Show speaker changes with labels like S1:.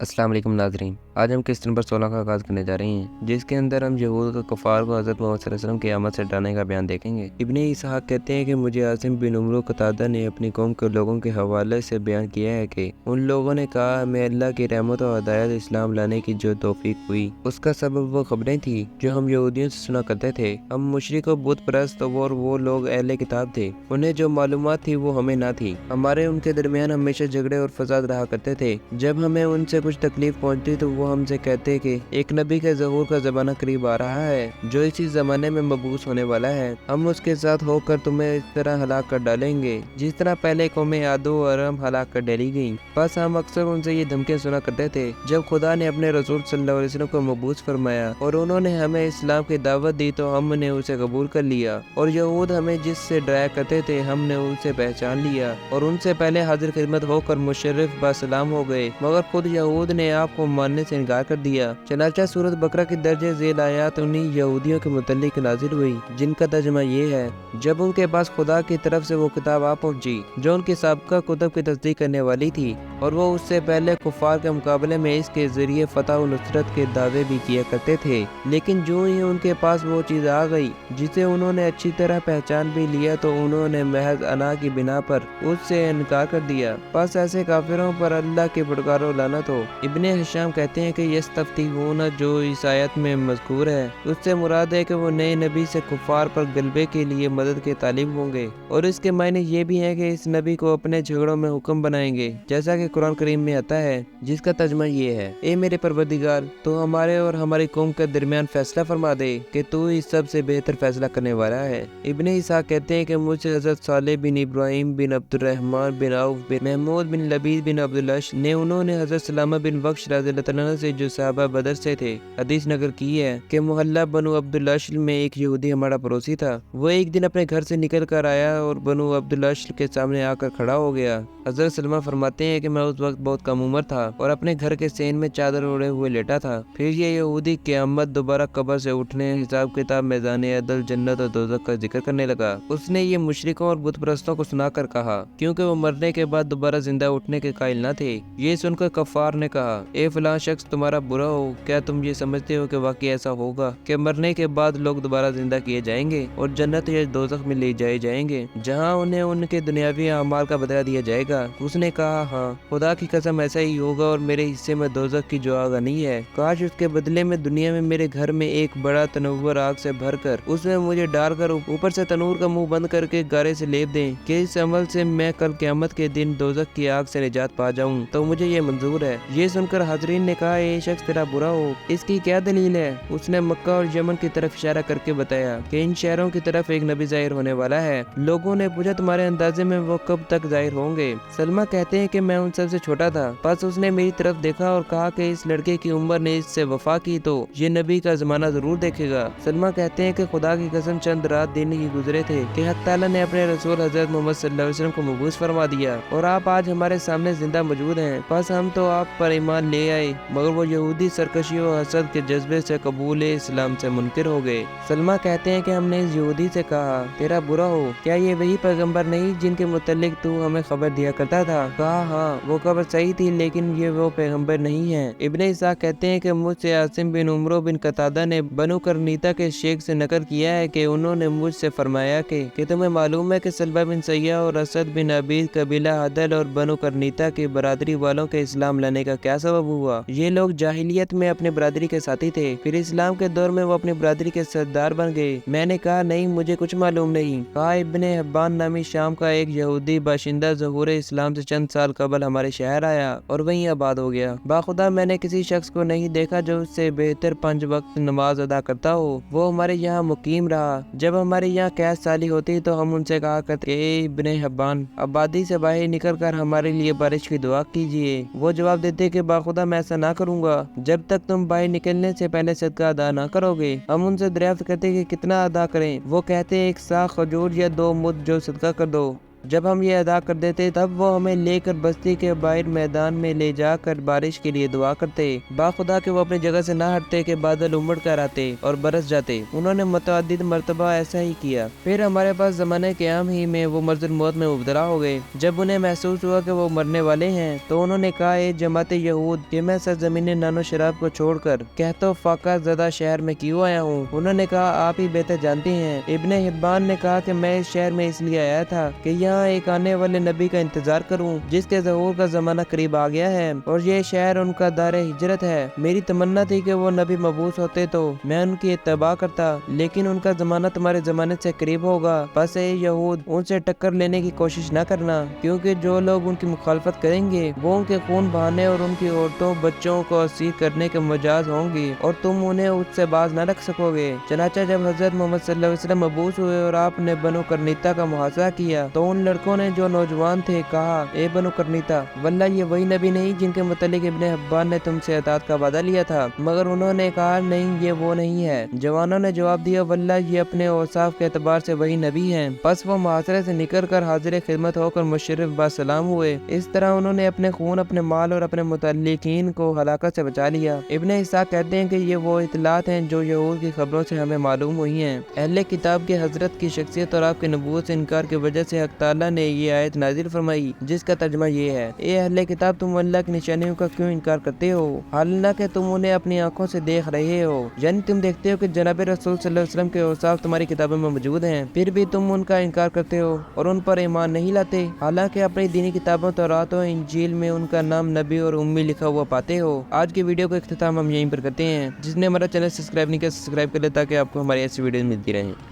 S1: السلام علیکم ناظرین، آج ہم کس نمبر 16 کا آغاز کرنے جا رہے ہیں، جس کے اندر ہم یہود کا کفار کو حضرت محمد صلی اللہ علیہ وسلم کی آمد سے ڈرانے کا بیان دیکھیں گے۔ ابن اسحاق کہتے ہیں کہ مجھے عاصم بن عمرو قتادہ نے اپنی قوم کے لوگوں کے حوالے سے بیان کیا ہے کہ ان لوگوں نے کہا ہمیں اللہ کی رحمت و ہدایت اسلام لانے کی جو توفیق ہوئی اس کا سبب وہ خبریں تھیں جو ہم یہودیوں سے سنا کرتے تھے۔ ہم مشرک و بت پرست اور وہ لوگ اہل کتاب تھے، انہیں جو معلومات تھی وہ ہمیں نہ تھی۔ ہمارے ان کے درمیان ہمیشہ جھگڑے اور فساد رہا کرتے تھے۔ جب ہمیں ان سے کچھ تکلیف پہنچتی تو وہ ہم سے کہتے کہ ایک نبی کے ظہور کا زمانہ قریب آ رہا ہے جو اسی زمانے میں مبعوث ہونے والا ہے، ہم اس کے ساتھ ہو کر تمہیں اس طرح ہلاک کر ڈالیں گے جس طرح پہلے قوم عاد و ارم ہلاک کر ڈالی گئیں۔ بس ہم اکثر ان سے یہ دھمکیاں سنا کرتے تھے۔ جب خدا نے اپنے رسول صلی اللہ علیہ وسلم کو مبعوث فرمایا اور انہوں نے ہمیں اسلام کی دعوت دی تو ہم نے اسے قبول کر لیا، اور یہود ہمیں جس سے ڈرایا کرتے تھے ہم نے اسے پہچان لیا اور ان سے پہلے حاضر خدمت ہو کر مشرف باسلام ہو گئے، مگر خود یہود نے آپ کو ماننے سے انکار کر دیا۔ چنانچہ سورۃ بقرہ کی درج ذیل آیات انہی یہودیوں کے متعلق نازل ہوئی جن کا ترجمہ یہ ہے، جب ان کے پاس خدا کی طرف سے وہ کتاب آ پہنچی جو ان کی سابقہ کتب کی تصدیق کرنے والی تھی، اور وہ اس سے پہلے کفار کے مقابلے میں اس کے ذریعے فتح و نصرت کے دعوے بھی کیا کرتے تھے، لیکن جو ہی ان کے پاس وہ چیز آ گئی جسے انہوں نے اچھی طرح پہچان بھی لیا تو انہوں نے محض انا کی بنا پر اس سے انکار کر دیا۔ پس ایسے کافروں پر اللہ کی پھٹکار و لعنت ہو۔ ابن ہشام کہتے ہیں کہ یستفتحون جو اس آیت میں مذکور ہے اس سے مراد ہے کہ وہ نئے نبی سے کفار پر غلبے کے لیے مدد کے طالب ہوں گے، اور اس کے معنی یہ بھی ہے کہ اس نبی کو اپنے جھگڑوں میں حکم بنائیں گے، جیسا کہ قرآن کریم میں آتا ہے جس کا ترجمہ یہ ہے، اے میرے پروردگار تو ہمارے اور ہماری قوم کے درمیان فیصلہ فرما دے کہ تو اس سب سے بہتر فیصلہ کرنے والا ہے۔ ابن اسحاق کہتے ہیں کہ مجھ سے حضرت صالح بن ابراہیم بن عبد الرحمن بن عوف بن محمود بن لبید بن عبداللہ نے انہوں نے حضرت سلامہ بن وقش رضی اللہ عنہ سے جو صحابہ بدر سے تھے حدیث نقل کی ہے کہ محلہ بنو عبداللہ میں ایک یہودی ہمارا پڑوسی تھا، وہ ایک دن اپنے گھر سے نکل کر آیا اور بنو عبداللہ کے سامنے آ کر کھڑا ہو گیا۔ حضرت سلمہ فرماتے ہیں کہ میں اس وقت بہت کم عمر تھا اور اپنے گھر کے سین میں چادر اوڑے ہوئے لیٹا تھا۔ پھر یہ یہودی قیامت، دوبارہ قبر سے اٹھنے، حساب کتاب، میدان عدل، جنت اور دوزخ کا ذکر کرنے لگا۔ اس نے یہ مشرکوں اور بت پرستوں کو سنا کر کہا کیونکہ وہ مرنے کے بعد دوبارہ زندہ اٹھنے کے قائل نہ تھے۔ یہ سن کر کفار نے کہا، اے فلاں شخص تمہارا برا ہو، کیا تم یہ سمجھتے ہو کہ واقعی ایسا ہوگا کہ مرنے کے بعد لوگ دوبارہ زندہ کیے جائیں گے اور جنت یا دوزخ میں لے جائے جائیں گے جہاں انہیں ان کے دنیاوی اعمال کا بدلہ دیا جائے گا؟ اس نے کہا، ہاں خدا کی قسم ایسا ہی ہوگا، اور میرے حصے میں دوزخ کی جو آگ نہیں ہے، کاش اس کے بدلے میں دنیا میں میرے گھر میں ایک بڑا تنور آگ سے بھر کر اس میں مجھے ڈال کر اوپر سے تنور کا منہ بند کر کے گارے سے لیپ دیں کہ اس عمل سے میں کل قیامت کے دن دوزخ کی آگ سے نجات پا جاؤں تو مجھے یہ منظور ہے۔ یہ سن کر حاضرین نے کہا، اے شخص تیرا برا ہو، اس کی کیا دلیل ہے؟ اس نے مکہ اور یمن کی طرف اشارہ کر کے بتایا کہ ان شہروں کی طرف ایک نبی ظاہر ہونے والا ہے۔ لوگوں نے پوچھا، تمہارے اندازے میں وہ کب تک ظاہر ہوں گے؟ سلمہ کہتے ہیں کہ میں ان سب سے چھوٹا تھا، پس اس نے میری طرف دیکھا اور کہا کہ اس لڑکے کی عمر نے اس سے وفا کی تو یہ نبی کا زمانہ ضرور دیکھے گا۔ سلمہ کہتے ہیں کہ خدا کی قسم چند رات دن ہی گزرے تھے کہ حق تعالیٰ نے اپنے رسول حضرت محمد صلی اللہ علیہ وسلم کو مبعوث فرما دیا اور آپ آج ہمارے سامنے زندہ موجود ہیں، پس ہم تو آپ پر ایمان لے آئے، مگر وہ یہودی سرکشی و حسد کے جذبے سے قبول اسلام سے منکر ہو گئے۔ سلمہ کہتے ہیں کہ ہم نے اس یہودی سے کہا، تیرا برا ہو، کیا یہ وہی پیغمبر نہیں جن کے متعلق تو ہمیں خبر دیا کرتا تھا؟ کہا، ہاں وہ خبر صحیح تھی، لیکن یہ وہ پیغمبر نہیں ہے۔ ابن اسحاق کہتے ہیں کہ مجھ سے عاصم بن عمرو بن قتادہ نے بنو قرنیطہ کے شیخ سے نقل کیا ہے کہ انہوں نے مجھ سے فرمایا کہ تمہیں معلوم ہے کہ سلبہ بن سیاح اور اسد بن عبید قبیلہ عدل اور بنو قرنیطہ کی برادری والوں کے اسلام لانے کا کیا سبب ہوا؟ یہ لوگ جاہلیت میں اپنی برادری کے ساتھی تھے، پھر اسلام کے دور میں وہ اپنی برادری کے سردار بن گئے۔ میں نے کہا، نہیں مجھے کچھ معلوم نہیں۔ کہا، ابن حبان نامی شام کا ایک یہودی باشندہ ظہور اسلام سے چند سال قبل ہمارے شہر آیا اور وہیں آباد ہو گیا۔ باخدا میں نے کسی شخص کو نہیں دیکھا جو اس سے بہتر 5 وقت نماز ادا کرتا ہو۔ وہ ہمارے یہاں مقیم رہا۔ جب ہمارے یہاں قحط سالی ہوتی تو ہم ان سے کہا کرتے، اے ابن حبان، آبادی سے باہر نکل کر ہمارے لیے بارش کی دعا کیجیے۔ وہ جواب دیتے کہ باخدا میں ایسا نہ کروں گا جب تک تم باہر نکلنے سے پہلے صدقہ ادا نہ کرو گے۔ ہم ان سے دریافت کرتے کہ کتنا ادا کریں؟ وہ کہتے، 1 سا کھجور یا 2 مد جو صدقہ کر دو۔ جب ہم یہ ادا کر دیتے تب وہ ہمیں لے کر بستی کے باہر میدان میں لے جا کر بارش کے لیے دعا کرتے، باخدا کہ وہ اپنی جگہ سے نہ ہٹتے کہ بادل امڑ کر آتے اور برس جاتے۔ انہوں نے متعدد مرتبہ ایسا ہی کیا۔ پھر ہمارے پاس زمانہ قیام ہی میں وہ مرض الموت میں مبتلا ہو گئے۔ جب انہیں محسوس ہوا کہ وہ مرنے والے ہیں تو انہوں نے کہا، اے جماعت یہود کہ میں سرزمین نان و شراب کو چھوڑ کر قحط و فاقہ زدہ شہر میں کیوں آیا ہوں؟ انہوں نے کہا، آپ ہی بہتر جانتے ہیں۔ ابن حبان نے کہا کہ میں اس شہر میں اس لیے آیا تھا کہ یہاں ایک آنے والے نبی کا انتظار کروں جس کے ظہور کا زمانہ قریب آ گیا ہے اور یہ شہر ان کا دار ہجرت ہے۔ میری تمنا تھی کہ وہ نبی مبعوث ہوتے تو میں ان کی اتباع کرتا، لیکن ان کا زمانہ تمہارے زمانے سے قریب ہوگا، بس اے یہود ان سے ٹکر لینے کی کوشش نہ کرنا، کیونکہ جو لوگ ان کی مخالفت کریں گے وہ ان کے خون بہانے اور ان کی عورتوں بچوں کو اسیر کرنے کے مجاز ہوں گے اور تم انہیں اس سے باز نہ رکھ سکو گے۔ چنانچہ جب حضرت محمد صلی اللہ علیہ وسلم مبعوث ہوئے اور آپ نے بنو قرنیطہ کا محاصرہ کیا تو ان لڑکوں نے جو نوجوان تھے کہا، اے بنو قرنیطہ، واللہ یہ وہی نبی نہیں جن کے متعلق ابن حبان نے تم سے اطاعت کا وعدہ لیا تھا۔ مگر انہوں نے کہا، نہیں، یہ وہ نہیں ہے۔ جوانوں نے جواب دیا، واللہ یہ اپنے اوصاف کے اعتبار سے وہی نبی ہیں۔ پس وہ محاصرے سے نکل کر حاضر خدمت ہو کر مشرف باسلام ہوئے۔ اس طرح انہوں نے اپنے خون، اپنے مال اور اپنے متعلقین کو ہلاکت سے بچا لیا۔ ابن اسحاق کہتے ہیں کہ یہ وہ اطلاعات ہیں جو یہود کی خبروں سے ہمیں معلوم ہوئی ہیں۔ اہل کتاب کے حضرت کی شخصیت اور آپ کی نبوت سے انکار کی وجہ سے حق تعالیٰ نے یہ آیت نازل فرمائی جس کا ترجمہ یہ ہے، اے اہل کتاب، تم اللہ کی نشانیوں کا کیوں انکار کرتے ہو حالانکہ تم انہیں اپنی آنکھوں سے دیکھ رہے ہو؟ یعنی تم دیکھتے ہو کہ جناب رسول صلی اللہ علیہ وسلم کے اوصاف تمہاری کتابوں میں موجود ہیں، پھر بھی تم ان کا انکار کرتے ہو اور ان پر ایمان نہیں لاتے، حالانکہ اپنی دینی کتابوں تورات و انجیل میں ان کا نام نبی اور امی لکھا ہوا پاتے ہو۔ آج کی ویڈیو کو اختتام ہم یہیں پر کرتے ہیں۔ جس نے ہمارا چینل سبسکرائب نہیں کیا، سبسکرائب کر لے تاکہ آپ کو ہماری ایسی ویڈیوز ملتی رہیں۔